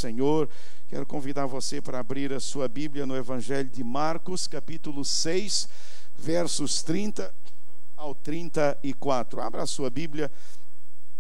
Senhor. Quero convidar você para abrir a sua Bíblia no Evangelho de Marcos, capítulo 6, versos 30 ao 34. Abra a sua Bíblia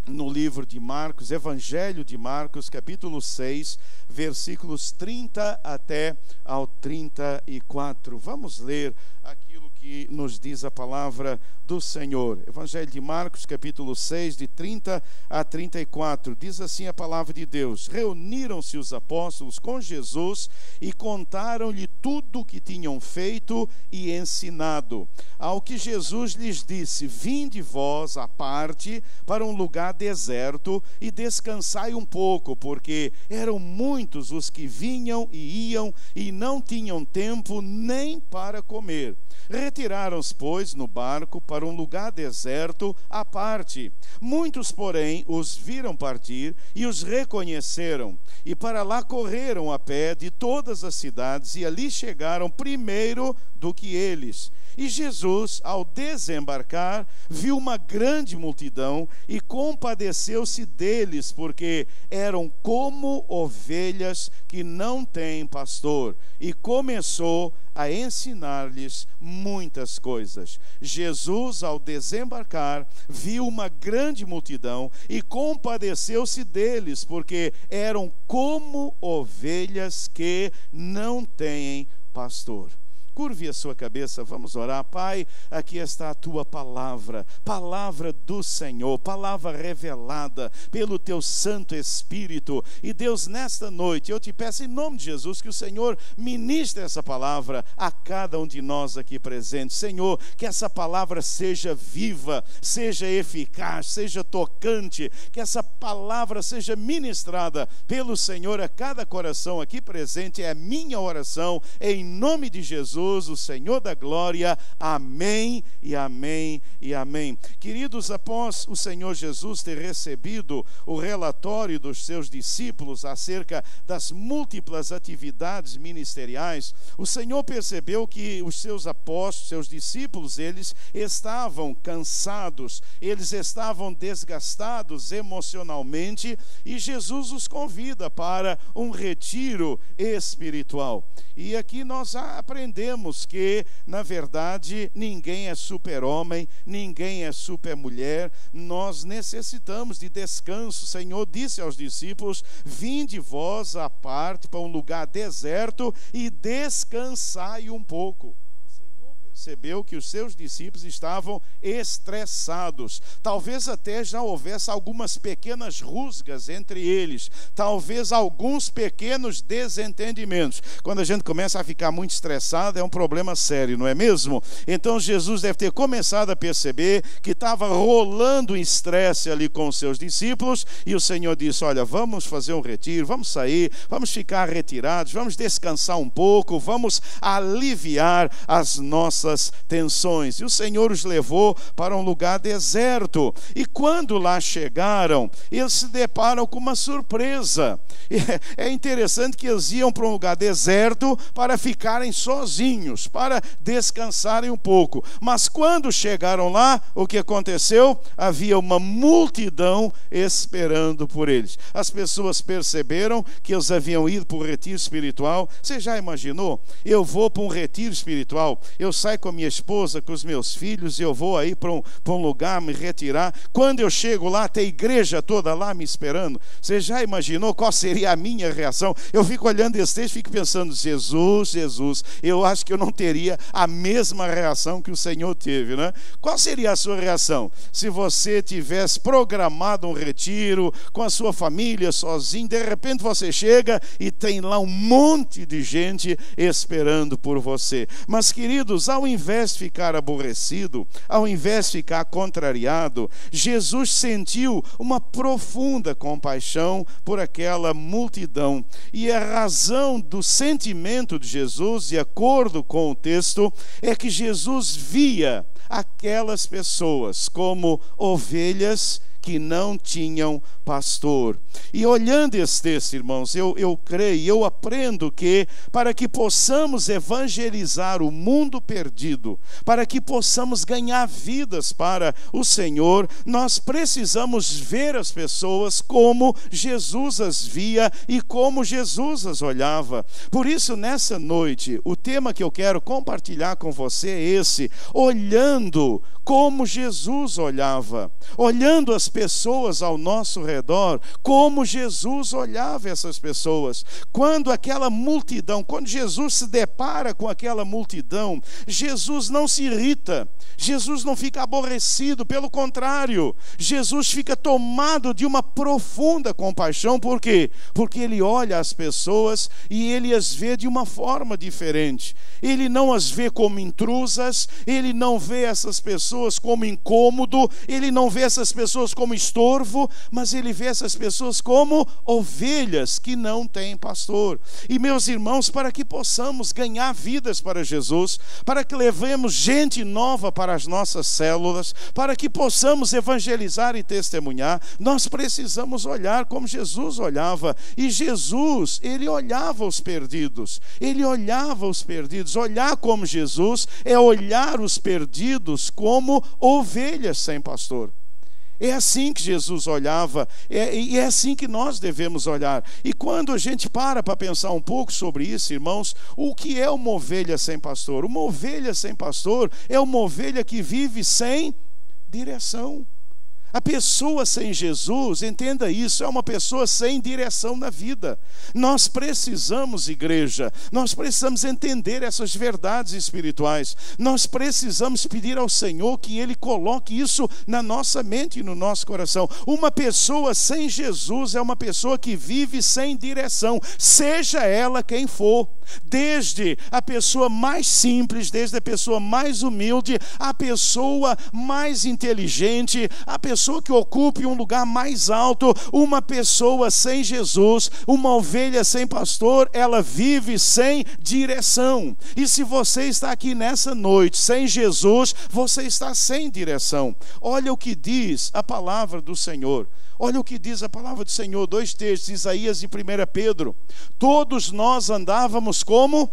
no livro de Marcos, Evangelho de Marcos, capítulo 6, versículos 30 até ao 34. Vamos ler aquilo que nos diz a palavra do Senhor. Evangelho de Marcos, capítulo 6, de 30 a 34. Diz assim a palavra de Deus: Reuniram-se os apóstolos com Jesus e contaram-lhe tudo o que tinham feito e ensinado. Ao que Jesus lhes disse: Vinde vós à parte para um lugar deserto e descansai um pouco, porque eram muitos os que vinham e iam e não tinham tempo nem para comer. Retiraram-se, pois, no barco para um lugar deserto à parte. Muitos, porém, os viram partir e os reconheceram, e para lá correram a pé de todas as cidades, e ali chegaram primeiro do que eles. E Jesus, ao desembarcar, viu uma grande multidão e compadeceu-se deles, porque eram como ovelhas que não têm pastor, e começou a ensinar-lhes muitas coisas. Jesus, ao desembarcar, viu uma grande multidão e compadeceu-se deles, porque eram como ovelhas que não têm pastor. Curve a sua cabeça, vamos orar. Pai, aqui está a tua palavra, palavra do Senhor, palavra revelada pelo teu Santo Espírito. E Deus, nesta noite, eu te peço em nome de Jesus que o Senhor ministre essa palavra a cada um de nós aqui presentes. Senhor, que essa palavra seja viva, seja eficaz, seja tocante, que essa palavra seja ministrada pelo Senhor a cada coração aqui presente. É a minha oração, em nome de Jesus, o Senhor da glória. Amém e amém e amém. Queridos, após o Senhor Jesus ter recebido o relatório dos seus discípulos acerca das múltiplas atividades ministeriais, o Senhor percebeu que os seus apóstolos, seus discípulos, eles estavam cansados, eles estavam desgastados emocionalmente, e Jesus os convida para um retiro espiritual. E aqui nós aprendemos que, na verdade, ninguém é super-homem, ninguém é super-mulher. Nós necessitamos de descanso. O Senhor disse aos discípulos: Vinde vós à parte para um lugar deserto e descansai um pouco. Percebeu que os seus discípulos estavam estressados. Talvez até já houvesse algumas pequenas rusgas entre eles, talvez alguns pequenos desentendimentos. Quando a gente começa a ficar muito estressado, é um problema sério, não é mesmo? Então Jesus deve ter começado a perceber que estava rolando um estresse ali com os seus discípulos, e o Senhor disse: olha, vamos fazer um retiro, vamos sair, vamos ficar retirados, vamos descansar um pouco, vamos aliviar as nossas tensões. E o Senhor os levou para um lugar deserto, e quando lá chegaram, eles se deparam com uma surpresa. É interessante que eles iam para um lugar deserto para ficarem sozinhos, para descansarem um pouco, mas quando chegaram lá, o que aconteceu? Havia uma multidão esperando por eles. As pessoas perceberam que eles haviam ido para o retiro espiritual. Você já imaginou? Eu vou para um retiro espiritual, eu saio com a minha esposa, com os meus filhos, e eu vou aí para um lugar me retirar. Quando eu chego lá, tem a igreja toda lá me esperando. Você já imaginou qual seria a minha reação? Eu fico olhando esse texto e fico pensando: Jesus, eu acho que eu não teria a mesma reação que o Senhor teve, né? Qual seria a sua reação se você tivesse programado um retiro com a sua família, sozinho, de repente você chega e tem lá um monte de gente esperando por você? Mas, queridos, ao invés de ficar aborrecido, ao invés de ficar contrariado, Jesus sentiu uma profunda compaixão por aquela multidão. E a razão do sentimento de Jesus, de acordo com o texto, é que Jesus via aquelas pessoas como ovelhas que não tinham pastor. E olhando esse texto, irmãos, eu creio, eu aprendo que para que possamos evangelizar o mundo perdido, para que possamos ganhar vidas para o Senhor, nós precisamos ver as pessoas como Jesus as via e como Jesus as olhava. Por isso, nessa noite, o tema que eu quero compartilhar com você é esse: olhando como Jesus olhava, olhando as pessoas ao nosso redor, como Jesus olhava essas pessoas. Quando aquela multidão, quando Jesus se depara com aquela multidão, Jesus não se irrita, Jesus não fica aborrecido, pelo contrário, Jesus fica tomado de uma profunda compaixão. Por quê? Porque ele olha as pessoas e ele as vê de uma forma diferente. Ele não as vê como intrusas, ele não vê essas pessoas como incômodo, ele não vê essas pessoas como estorvo, mas ele vê essas pessoas como ovelhas que não têm pastor. E meus irmãos, para que possamos ganhar vidas para Jesus, para que levemos gente nova para as nossas células, para que possamos evangelizar e testemunhar, nós precisamos olhar como Jesus olhava. E Jesus, ele olhava os perdidos, ele olhava os perdidos. Olhar como Jesus é olhar os perdidos como ovelhas sem pastor. É assim que Jesus olhava, e é assim que nós devemos olhar. E quando a gente para pensar um pouco sobre isso, irmãos, o que é uma ovelha sem pastor? Uma ovelha sem pastor é uma ovelha que vive sem direção. A pessoa sem Jesus, entenda isso, é uma pessoa sem direção na vida. Nós precisamos, igreja, nós precisamos entender essas verdades espirituais. Nós precisamos pedir ao Senhor que Ele coloque isso na nossa mente e no nosso coração. Uma pessoa sem Jesus é uma pessoa que vive sem direção, seja ela quem for. Desde a pessoa mais simples, desde a pessoa mais humilde, a pessoa mais inteligente, a pessoa que ocupe um lugar mais alto. Uma pessoa sem Jesus, uma ovelha sem pastor, ela vive sem direção. E se você está aqui nessa noite sem Jesus, você está sem direção. Olha o que diz a palavra do Senhor. Olha o que diz a palavra do Senhor, 2 textos, Isaías e 1 Pedro. Todos nós andávamos como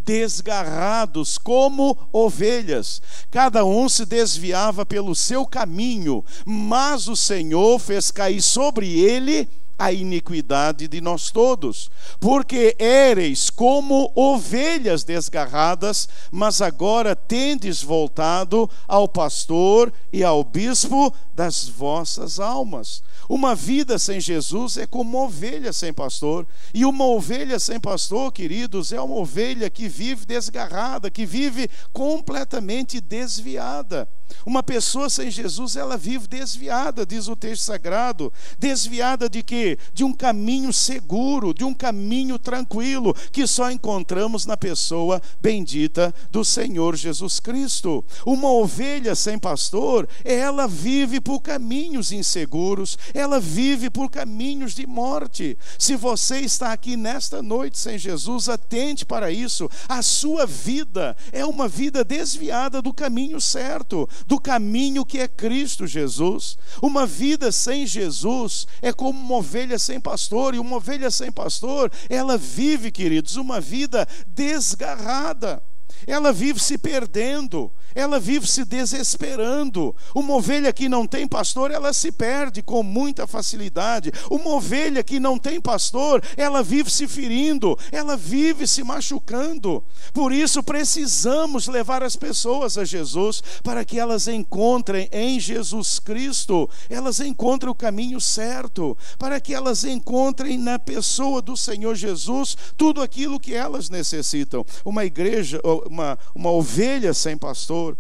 desgarrados, como ovelhas. Cada um se desviava pelo seu caminho, mas o Senhor fez cair sobre ele a iniquidade de nós todos, porque éreis como ovelhas desgarradas, mas agora tendes voltado ao pastor e ao bispo das vossas almas. Uma vida sem Jesus é como uma ovelha sem pastor, e uma ovelha sem pastor, queridos, é uma ovelha que vive desgarrada, que vive completamente desviada. Uma pessoa sem Jesus, ela vive desviada, diz o texto sagrado. Desviada de quê? De um caminho seguro, de um caminho tranquilo, que só encontramos na pessoa bendita do Senhor Jesus Cristo. Uma ovelha sem pastor, ela vive por caminhos inseguros, ela vive por caminhos de morte. Se você está aqui nesta noite sem Jesus, atente para isso. A sua vida é uma vida desviada do caminho certo, do caminho que é Cristo Jesus. Uma vida sem Jesus é como uma ovelha sem pastor, e uma ovelha sem pastor, ela vive, queridos, uma vida desgarrada. Ela vive se perdendo, ela vive se desesperando. Uma ovelha que não tem pastor, ela se perde com muita facilidade. Uma ovelha que não tem pastor, ela vive se ferindo, ela vive se machucando. Por isso precisamos levar as pessoas a Jesus, para que elas encontrem em Jesus Cristo, elas encontrem o caminho certo, para que elas encontrem na pessoa do Senhor Jesus tudo aquilo que elas necessitam. Uma igreja, uma ovelha sem pastor,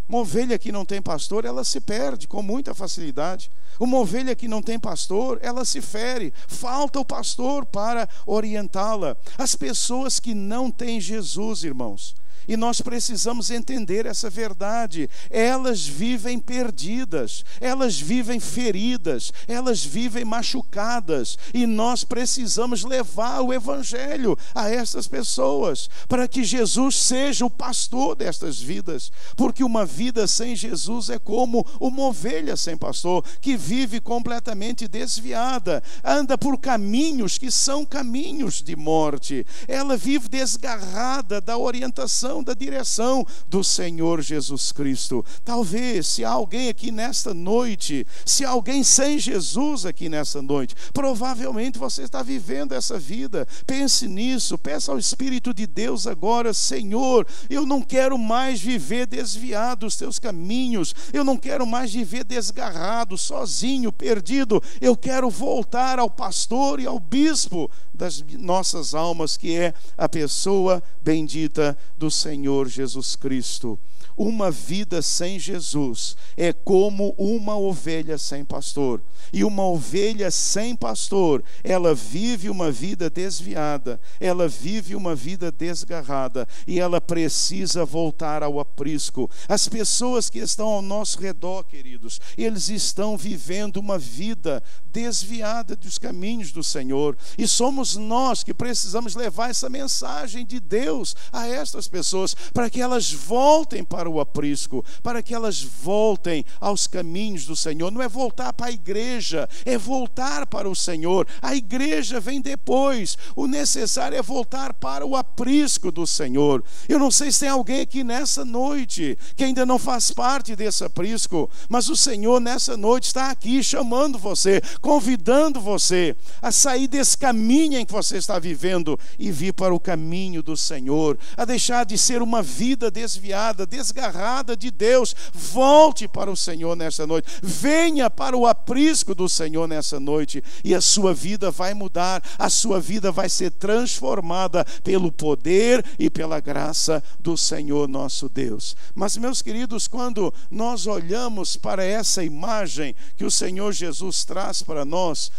uma ovelha que não tem pastor, ela se perde com muita facilidade. Uma ovelha que não tem pastor, ela se fere, falta o pastor para orientá-la. As pessoas que não têm Jesus, irmãos, E nós precisamos entender essa verdade. Elas vivem perdidas, elas vivem feridas, elas vivem machucadas. E nós precisamos levar o Evangelho a essas pessoas, para que Jesus seja o pastor destas vidas. Porque uma vida sem Jesus é como uma ovelha sem pastor, que vive completamente desviada, anda por caminhos que são caminhos de morte. Ela vive desgarrada da orientação, da direção do Senhor Jesus Cristo. Talvez, se há alguém aqui nesta noite, se há alguém sem Jesus aqui nesta noite, provavelmente você está vivendo essa vida. Pense nisso, peça ao Espírito de Deus agora: Senhor, eu não quero mais viver desviado dos teus caminhos, eu não quero mais viver desgarrado, sozinho, perdido. Eu quero voltar ao pastor e ao bispo das nossas almas, que é a pessoa bendita do Senhor Jesus Cristo. Uma vida sem Jesus é como uma ovelha sem pastor. E uma ovelha sem pastor, ela vive uma vida desviada, ela vive uma vida desgarrada, e ela precisa voltar ao aprisco. As pessoas que estão ao nosso redor, queridos, eles estão vivendo uma vida desviada dos caminhos do Senhor, e somos nós que precisamos levar essa mensagem de Deus a estas pessoas, para que elas voltem para o aprisco, para que elas voltem aos caminhos do Senhor. Não é voltar para a igreja, é voltar para o Senhor. A igreja vem depois, o necessário é voltar para o aprisco do Senhor. Eu não sei se tem alguém aqui nessa noite que ainda não faz parte desse aprisco, mas o Senhor nessa noite está aqui chamando você, convidando você a sair desse caminho em que você está vivendo e vir para o caminho do Senhor, a deixar de ser uma vida desviada, desgarrada de Deus. Volte para o Senhor nessa noite, venha para o aprisco do Senhor nessa noite, e a sua vida vai mudar, a sua vida vai ser transformada pelo poder e pela graça do Senhor nosso Deus. Mas, meus queridos, quando nós olhamos para essa imagem que o Senhor Jesus traz para nós,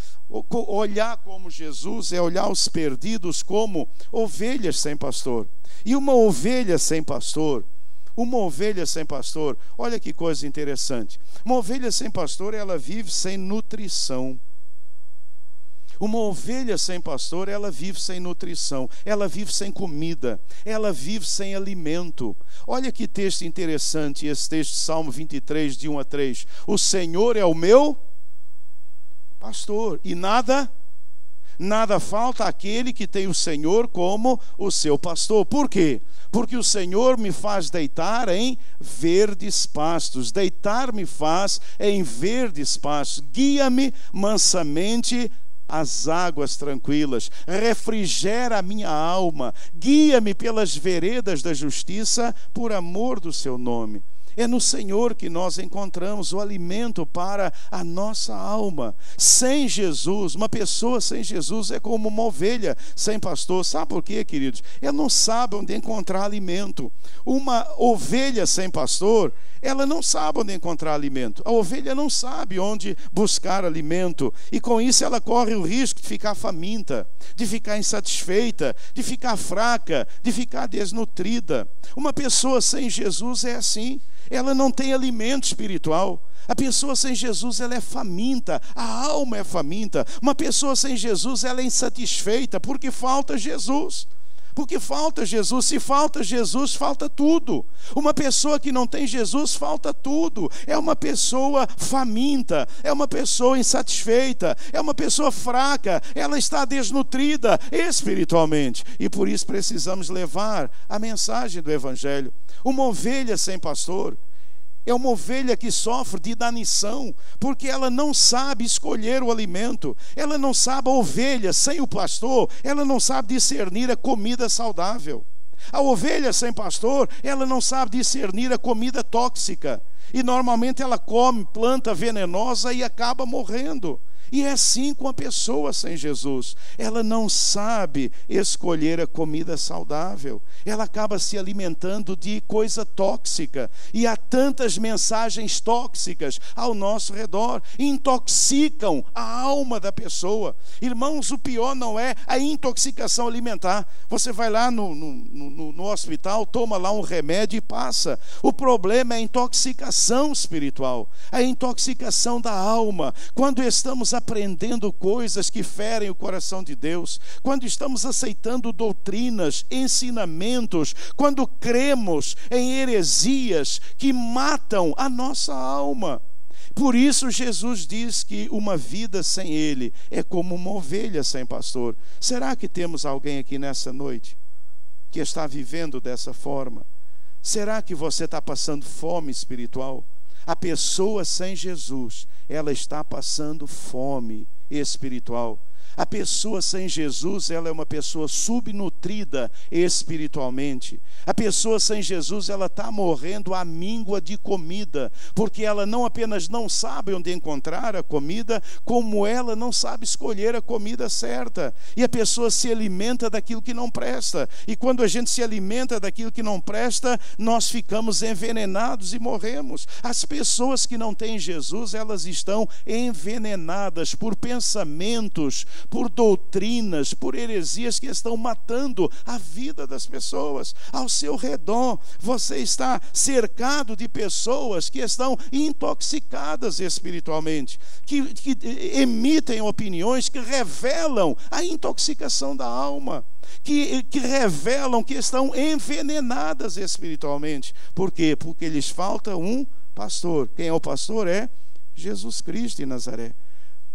olhar como Jesus é olhar os perdidos como ovelhas sem pastor. E uma ovelha sem pastor, olha que coisa interessante. Uma ovelha sem pastor, ela vive sem nutrição. Uma ovelha sem pastor, ela vive sem nutrição, ela vive sem comida, ela vive sem alimento. Olha que texto interessante, esse texto, Salmo 23, de 1 a 3. O Senhor é o meu pastor, e nada falta àquele que tem o Senhor como o seu pastor. Por quê? Porque o Senhor me faz deitar em verdes pastos. Deitar-me faz em verdes pastos. Guia-me mansamente às águas tranquilas. Refrigera a minha alma. Guia-me pelas veredas da justiça, por amor do seu nome. É no Senhor que nós encontramos o alimento para a nossa alma. Sem Jesus, uma pessoa sem Jesus é como uma ovelha sem pastor. Sabe por quê, queridos? Ela não sabe onde encontrar alimento. Uma ovelha sem pastor, ela não sabe onde encontrar alimento. A ovelha não sabe onde buscar alimento, e com isso ela corre o risco de ficar faminta, de ficar insatisfeita, de ficar fraca, de ficar desnutrida. Uma pessoa sem Jesus é assim. Ela não tem alimento espiritual. A pessoa sem Jesus, ela é faminta, a alma é faminta. Uma pessoa sem Jesus, ela é insatisfeita, porque falta Jesus. Porque falta Jesus. Se falta Jesus, falta tudo. Uma pessoa que não tem Jesus, falta tudo. É uma pessoa faminta, é uma pessoa insatisfeita, é uma pessoa fraca, ela está desnutrida espiritualmente. E por isso precisamos levar a mensagem do Evangelho. Uma ovelha sem pastor é uma ovelha que sofre de inanição, porque ela não sabe escolher o alimento. Ela não sabe, a ovelha sem o pastor, ela não sabe discernir a comida saudável. A ovelha sem pastor, ela não sabe discernir a comida tóxica. E normalmente ela come planta venenosa e acaba morrendo. E é assim com a pessoa sem Jesus. Ela não sabe escolher a comida saudável. Ela acaba se alimentando de coisa tóxica. E há tantas mensagens tóxicas ao nosso redor. Intoxicam a alma da pessoa. Irmãos, o pior não é a intoxicação alimentar. Você vai lá no hospital, toma lá um remédio e passa. O problema é a intoxicação espiritual. A intoxicação da alma. Quando estamos aprendendo coisas que ferem o coração de Deus, quando estamos aceitando doutrinas, ensinamentos, quando cremos em heresias que matam a nossa alma. Por isso Jesus diz que uma vida sem Ele é como uma ovelha sem pastor. Será que temos alguém aqui nessa noite que está vivendo dessa forma? Será que você está passando fome espiritual? A pessoa sem Jesus, ela está passando fome espiritual. A pessoa sem Jesus, ela é uma pessoa subnutrida espiritualmente. A pessoa sem Jesus, ela está morrendo à míngua de comida, porque ela não apenas não sabe onde encontrar a comida, como ela não sabe escolher a comida certa. E a pessoa se alimenta daquilo que não presta. E quando a gente se alimenta daquilo que não presta, nós ficamos envenenados e morremos. As pessoas que não têm Jesus, elas estão envenenadas por pensamentos, por doutrinas, por heresias que estão matando a vida das pessoas. Ao seu redor, você está cercado de pessoas que estão intoxicadas espiritualmente, que emitem opiniões que revelam a intoxicação da alma, que revelam que estão envenenadas espiritualmente. Por quê? Porque lhes falta um pastor. Quem é o pastor? É Jesus Cristo de Nazaré.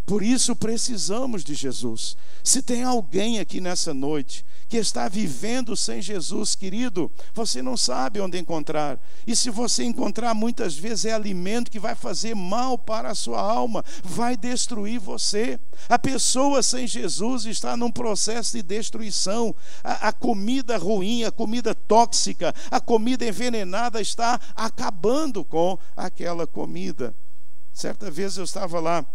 Por isso precisamos de Jesus. Se tem alguém aqui nessa noite que está vivendo sem Jesus, querido, você não sabe onde encontrar. E se você encontrar, muitas vezes é alimento que vai fazer mal para a sua alma, vai destruir você. A pessoa sem Jesus está num processo de destruição. A comida ruim, a comida tóxica, a comida envenenada está acabando com aquela comida. Certa vez eu estava lá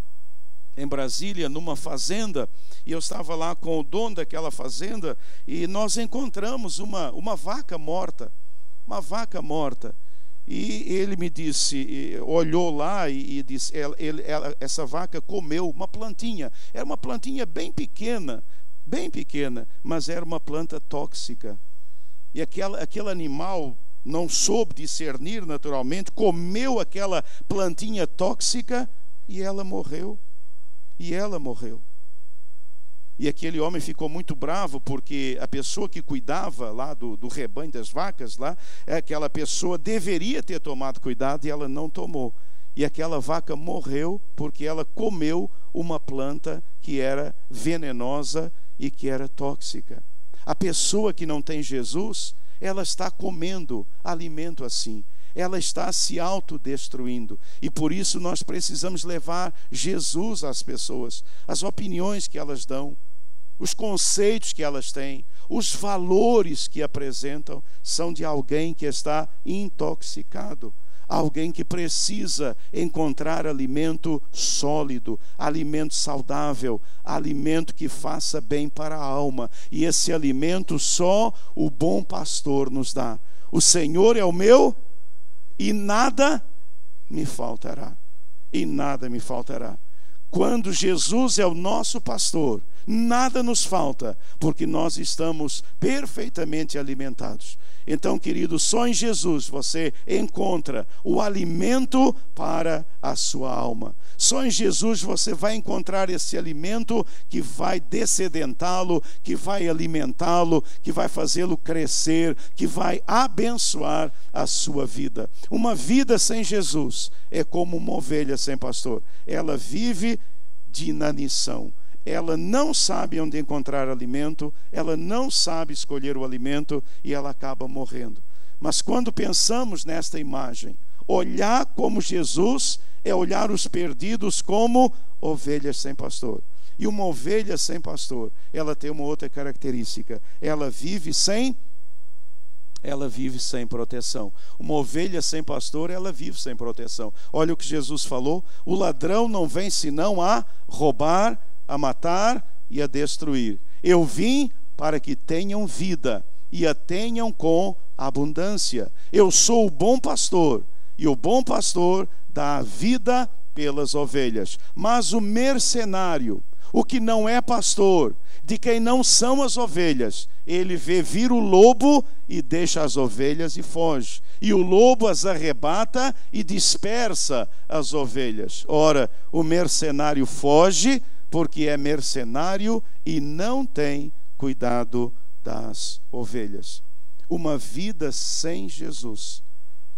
em Brasília, numa fazenda, e eu estava lá com o dono daquela fazenda, e nós encontramos uma vaca morta, e ele me disse, olhou lá e disse, essa vaca comeu uma plantinha, era uma plantinha bem pequena, mas era uma planta tóxica, e aquele animal não soube discernir naturalmente, comeu aquela plantinha tóxica, e ela morreu. E aquele homem ficou muito bravo, porque a pessoa que cuidava lá do rebanho das vacas lá, aquela pessoa deveria ter tomado cuidado e ela não tomou. E aquela vaca morreu porque ela comeu uma planta que era venenosa e que era tóxica. A pessoa que não tem Jesus, ela está comendo alimento assim. Ela está se autodestruindo. E por isso nós precisamos levar Jesus às pessoas. As opiniões que elas dão, os conceitos que elas têm, os valores que apresentam, são de alguém que está intoxicado. Alguém que precisa encontrar alimento sólido, alimento saudável, alimento que faça bem para a alma. E esse alimento só o bom pastor nos dá. O Senhor é o meu e nada me faltará. E nada me faltará. Quando Jesus é o nosso pastor, nada nos falta, porque nós estamos perfeitamente alimentados. Então, querido, só em Jesus você encontra o alimento para a sua alma. Só em Jesus você vai encontrar esse alimento que vai descedentá-lo, que vai alimentá-lo, que vai fazê-lo crescer, que vai abençoar a sua vida. Uma vida sem Jesus é como uma ovelha sem pastor. Ela vive de inanição. Ela não sabe onde encontrar alimento, ela não sabe escolher o alimento e ela acaba morrendo. Mas quando pensamos nesta imagem, olhar como Jesus é olhar os perdidos como ovelhas sem pastor. E uma ovelha sem pastor, ela tem uma outra característica: ela vive sem ela vive sem proteção. Uma ovelha sem pastor, ela vive sem proteção. Olha o que Jesus falou: o ladrão não vem senão a roubar, a matar e a destruir. Eu vim para que tenham vida e a tenham com abundância. Eu sou o bom pastor, e o bom pastor dá a vida pelas ovelhas. Mas o mercenário, o que não é pastor, de quem não são as ovelhas, ele vê vir o lobo e deixa as ovelhas e foge. E o lobo as arrebata e dispersa as ovelhas. Ora, o mercenário foge porque é mercenário e não tem cuidado das ovelhas. Uma vida sem Jesus,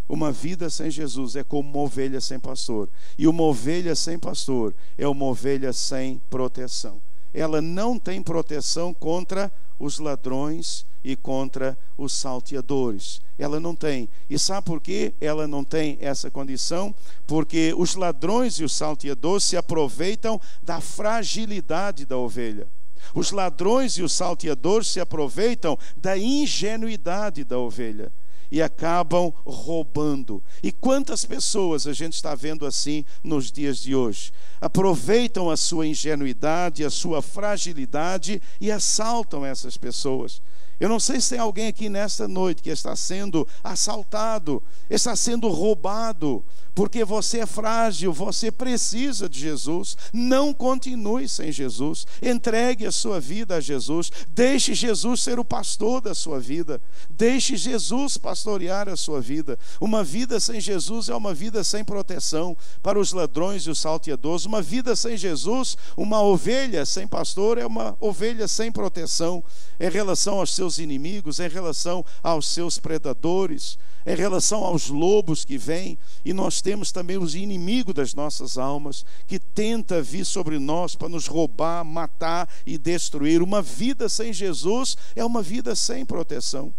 uma vida sem Jesus é como uma ovelha sem pastor. E uma ovelha sem pastor é uma ovelha sem proteção. Ela não tem proteção contra os ladrões e contra os salteadores. Ela não tem. E sabe por quê ela não tem essa condição? Porque os ladrões e os salteadores se aproveitam da fragilidade da ovelha. Os ladrões e os salteadores se aproveitam da ingenuidade da ovelha e acabam roubando. E quantas pessoas a gente está vendo assim nos dias de hoje? Aproveitam a sua ingenuidade, a sua fragilidade e assaltam essas pessoas. Eu não sei se tem alguém aqui nesta noite que está sendo assaltado, está sendo roubado, porque você é frágil, você precisa de Jesus. Não continue sem Jesus. Entregue a sua vida a Jesus. Deixe Jesus ser o pastor da sua vida. Deixe Jesus pastorear a sua vida. Uma vida sem Jesus é uma vida sem proteção para os ladrões e os salteadores. Uma vida sem Jesus, uma ovelha sem pastor, é uma ovelha sem proteção em relação aos seus inimigos, em relação aos seus predadores, em relação aos lobos que vêm. E nós temos também os inimigos das nossas almas, que tenta vir sobre nós para nos roubar, matar e destruir. Uma vida sem Jesus é uma vida sem proteção.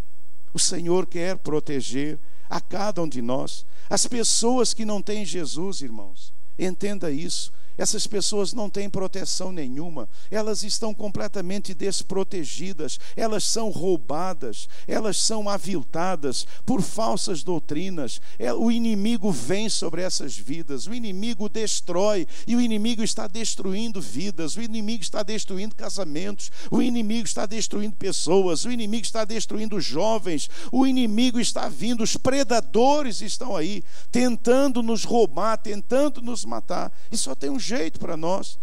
O Senhor quer proteger a cada um de nós. As pessoas que não têm Jesus, irmãos, entenda isso. Essas pessoas não têm proteção nenhuma, elas estão completamente desprotegidas, elas são roubadas, elas são aviltadas por falsas doutrinas. O inimigo vem sobre essas vidas, o inimigo destrói, e o inimigo está destruindo vidas, o inimigo está destruindo casamentos, o inimigo está destruindo pessoas, o inimigo está destruindo jovens, o inimigo está vindo, os predadores estão aí, tentando nos roubar, tentando nos matar. E só tem um jeito para nós,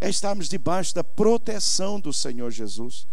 é estarmos debaixo da proteção do Senhor Jesus.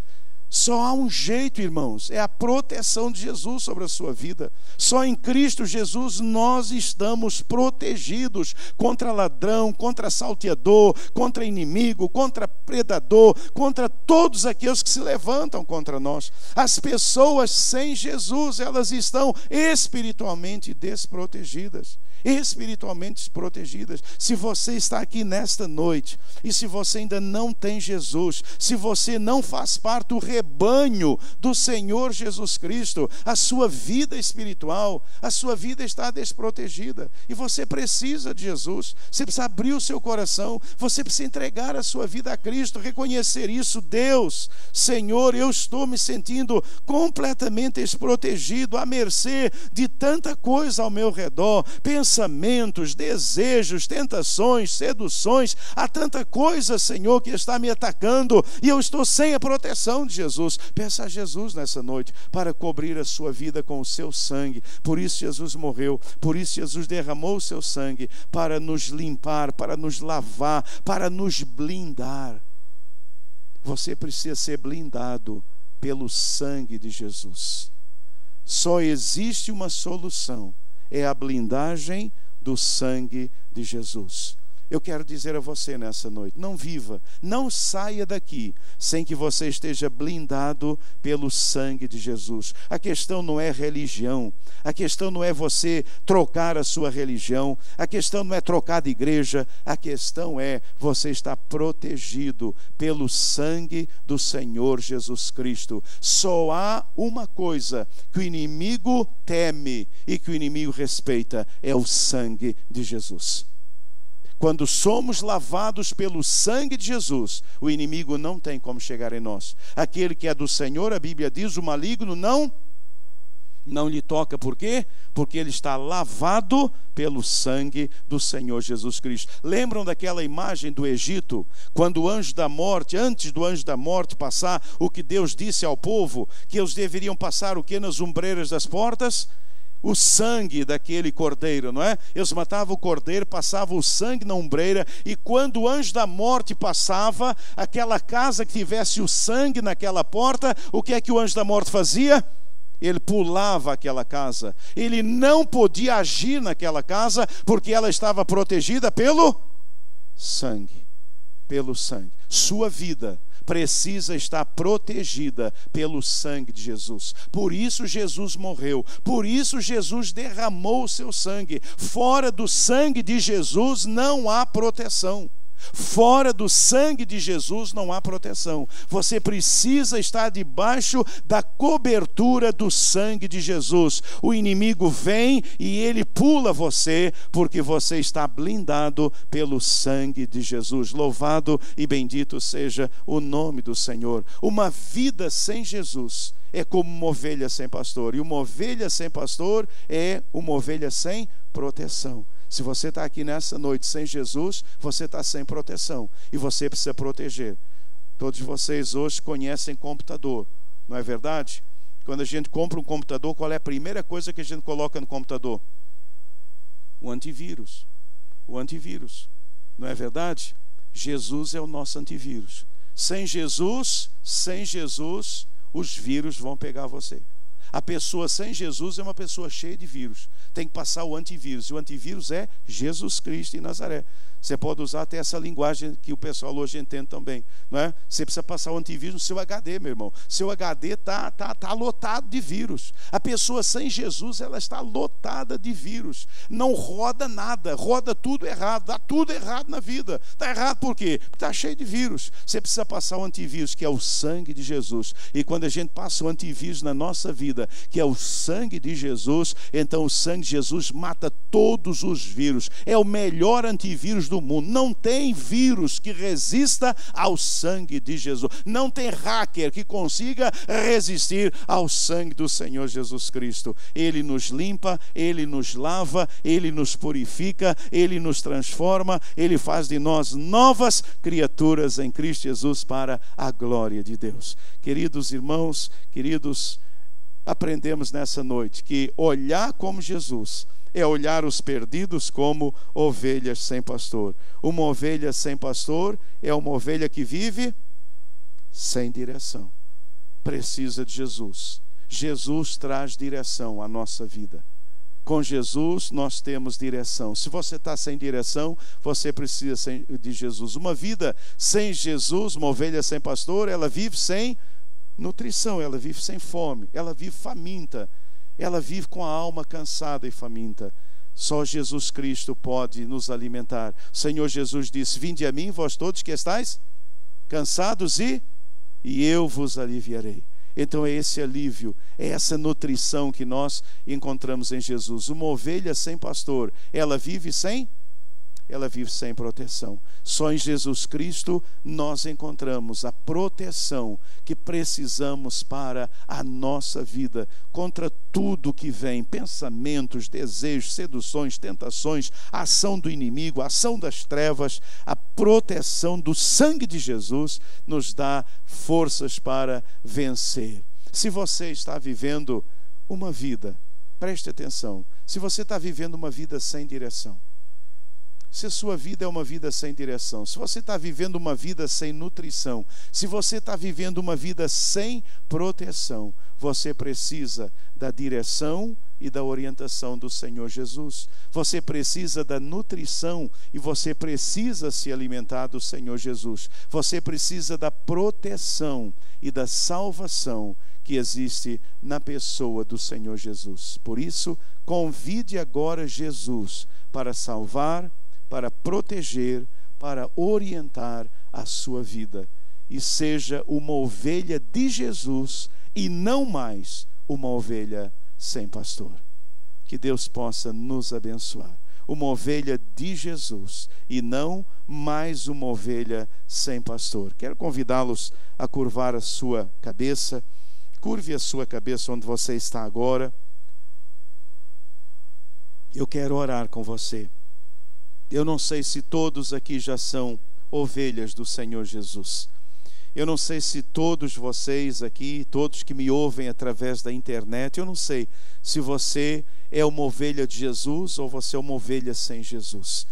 Só há um jeito, irmãos, é a proteção de Jesus sobre a sua vida. Só em Cristo Jesus nós estamos protegidos contra ladrão, contra salteador, contra inimigo, contra predador, contra todos aqueles que se levantam contra nós. As pessoas sem Jesus, elas estão espiritualmente desprotegidas. Espiritualmente desprotegidas. Se você está aqui nesta noite e se você ainda não tem Jesus, se você não faz parte do rebanho do Senhor Jesus Cristo, a sua vida espiritual, a sua vida está desprotegida, e você precisa de Jesus. Você precisa abrir o seu coração, você precisa entregar a sua vida a Cristo, reconhecer isso. Deus, Senhor, eu estou me sentindo completamente desprotegido, à mercê de tanta coisa ao meu redor, pensamentos, desejos, tentações, seduções. Há tanta coisa, Senhor, que está me atacando, e eu estou sem a proteção de Jesus. Peça a Jesus nessa noite para cobrir a sua vida com o seu sangue. Por isso Jesus morreu, por isso Jesus derramou o seu sangue, para nos limpar, para nos lavar, para nos blindar. Você precisa ser blindado pelo sangue de Jesus. Só existe uma solução, é a blindagem do sangue de Jesus. Eu quero dizer a você nessa noite, não viva, não saia daqui sem que você esteja blindado pelo sangue de Jesus. A questão não é religião, a questão não é você trocar a sua religião, a questão não é trocar de igreja, a questão é você estar protegido pelo sangue do Senhor Jesus Cristo. Só há uma coisa que o inimigo teme e que o inimigo respeita, é o sangue de Jesus. Quando somos lavados pelo sangue de Jesus, o inimigo não tem como chegar em nós. Aquele que é do Senhor, a Bíblia diz, o maligno Não lhe toca, por quê? Porque ele está lavado pelo sangue do Senhor Jesus Cristo. Lembram daquela imagem do Egito? Quando o anjo da morte, antes do anjo da morte passar, o que Deus disse ao povo? Que eles deveriam passar o que nas ombreiras das portas? O sangue daquele cordeiro, não é? Eles matavam o cordeiro, passavam o sangue na ombreira, e quando o anjo da morte passava, aquela casa que tivesse o sangue naquela porta, o que é que o anjo da morte fazia? Ele pulava aquela casa. Ele não podia agir naquela casa, porque ela estava protegida pelo sangue. Pelo sangue. Sua vida precisa estar protegida pelo sangue de Jesus. Por isso Jesus morreu. Por isso Jesus derramou o seu sangue. Fora do sangue de Jesus não há proteção. Fora do sangue de Jesus não há proteção. Você precisa estar debaixo da cobertura do sangue de Jesus. O inimigo vem e ele pula você, porque você está blindado pelo sangue de Jesus. Louvado e bendito seja o nome do Senhor. Uma vida sem Jesus é como uma ovelha sem pastor, e uma ovelha sem pastor é uma ovelha sem proteção. Se você está aqui nessa noite sem Jesus, você está sem proteção, e você precisa proteger. Todos vocês hoje conhecem computador, não é verdade? Quando a gente compra um computador, qual é a primeira coisa que a gente coloca no computador? O antivírus. O antivírus, não é verdade? Jesus é o nosso antivírus. Sem Jesus, os vírus vão pegar você. A pessoa sem Jesus é uma pessoa cheia de vírus. Tem que passar o antivírus. E o antivírus é Jesus Cristo em Nazaré. Você pode usar até essa linguagem que o pessoal hoje entende também, não é? Você precisa passar o antivírus no seu HD, meu irmão. Seu HD está lotado de vírus. A pessoa sem Jesus, ela está lotada de vírus. Não roda nada, roda tudo errado, dá tudo errado na vida. Está errado por quê? Porque está cheio de vírus. Você precisa passar o antivírus, que é o sangue de Jesus. E quando a gente passa o antivírus na nossa vida, que é o sangue de Jesus, então o sangue de Jesus mata todos os vírus. É o melhor antivírus do mundo. Não tem vírus que resista ao sangue de Jesus. Não tem hacker que consiga resistir ao sangue do Senhor Jesus Cristo. Ele nos limpa, Ele nos lava, Ele nos purifica, Ele nos transforma, Ele faz de nós novas criaturas em Cristo Jesus para a glória de Deus. Queridos irmãos, queridos, aprendemos nessa noite que olhar como Jesus é olhar os perdidos como ovelhas sem pastor. Uma ovelha sem pastor é uma ovelha que vive sem direção. Precisa de Jesus. Jesus traz direção à nossa vida. Com Jesus nós temos direção. Se você está sem direção, você precisa de Jesus. Uma vida sem Jesus, uma ovelha sem pastor, ela vive sem nutrição, ela vive sem fome, ela vive faminta. Ela vive com a alma cansada e faminta. Só Jesus Cristo pode nos alimentar. O Senhor Jesus disse: vinde a mim, vós todos que estáis cansados, e eu vos aliviarei. Então é esse alívio, é essa nutrição que nós encontramos em Jesus. Uma ovelha sem pastor, ela vive sem proteção. Só em Jesus Cristo nós encontramos a proteção que precisamos para a nossa vida, contra tudo que vem, pensamentos, desejos, seduções, tentações, a ação do inimigo, a ação das trevas. A proteção do sangue de Jesus nos dá forças para vencer. Se você está vivendo uma vida, preste atenção, se você está vivendo uma vida sem direção, se a sua vida é uma vida sem direção, se você está vivendo uma vida sem nutrição, se você está vivendo uma vida sem proteção, você precisa da direção e da orientação do Senhor Jesus. Você precisa da nutrição e você precisa se alimentar do Senhor Jesus. Você precisa da proteção e da salvação que existe na pessoa do Senhor Jesus. Por isso, convide agora Jesus para salvar, para proteger, para orientar a sua vida, e seja uma ovelha de Jesus e não mais uma ovelha sem pastor. Que Deus possa nos abençoar. Uma ovelha de Jesus e não mais uma ovelha sem pastor. Quero convidá-los a curvar a sua cabeça. Curve a sua cabeça onde você está agora. Eu quero orar com você. Eu não sei se todos aqui já são ovelhas do Senhor Jesus. Eu não sei se todos vocês aqui, todos que me ouvem através da internet, eu não sei se você é uma ovelha de Jesus ou você é uma ovelha sem Jesus.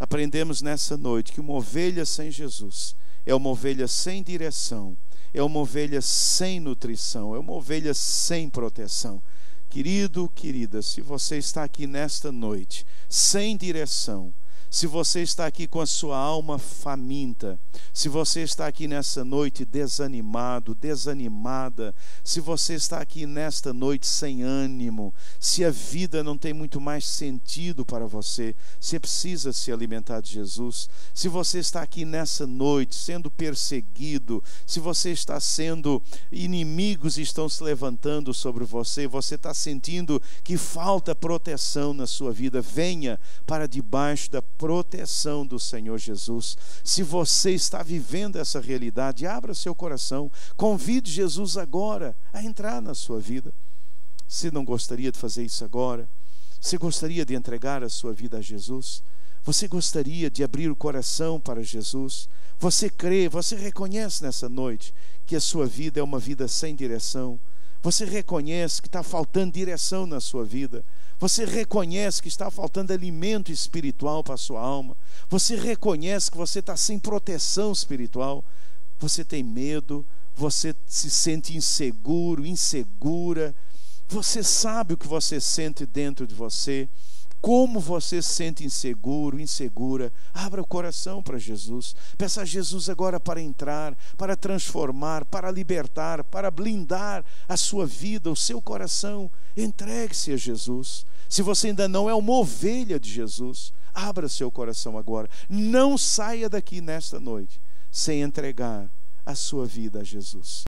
Aprendemos nessa noite que uma ovelha sem Jesus é uma ovelha sem direção, é uma ovelha sem nutrição, é uma ovelha sem proteção. Querido, querida, se você está aqui nesta noite sem direção, se você está aqui com a sua alma faminta, se você está aqui nessa noite desanimado, desanimada, se você está aqui nesta noite sem ânimo, se a vida não tem muito mais sentido para você, você precisa se alimentar de Jesus. Se você está aqui nessa noite sendo perseguido, se você está sendo, inimigos estão se levantando sobre você, você está sentindo que falta proteção na sua vida, venha para debaixo da proteção do Senhor Jesus. Se você está vivendo essa realidade, abra seu coração, convide Jesus agora a entrar na sua vida. Se não gostaria de fazer isso agora, você gostaria de entregar a sua vida a Jesus? Você gostaria de abrir o coração para Jesus? Você crê, você reconhece nessa noite que a sua vida é uma vida sem direção? Você reconhece que está faltando direção na sua vida? Você reconhece que está faltando alimento espiritual para a sua alma? Você reconhece que você está sem proteção espiritual? Você tem medo? Você se sente inseguro, insegura? Você sabe o que você sente dentro de você? Como você se sente inseguro, insegura? Abra o coração para Jesus. Peça a Jesus agora para entrar, para transformar, para libertar, para blindar a sua vida, o seu coração. Entregue-se a Jesus. Se você ainda não é uma ovelha de Jesus, abra seu coração agora. Não saia daqui nesta noite sem entregar a sua vida a Jesus.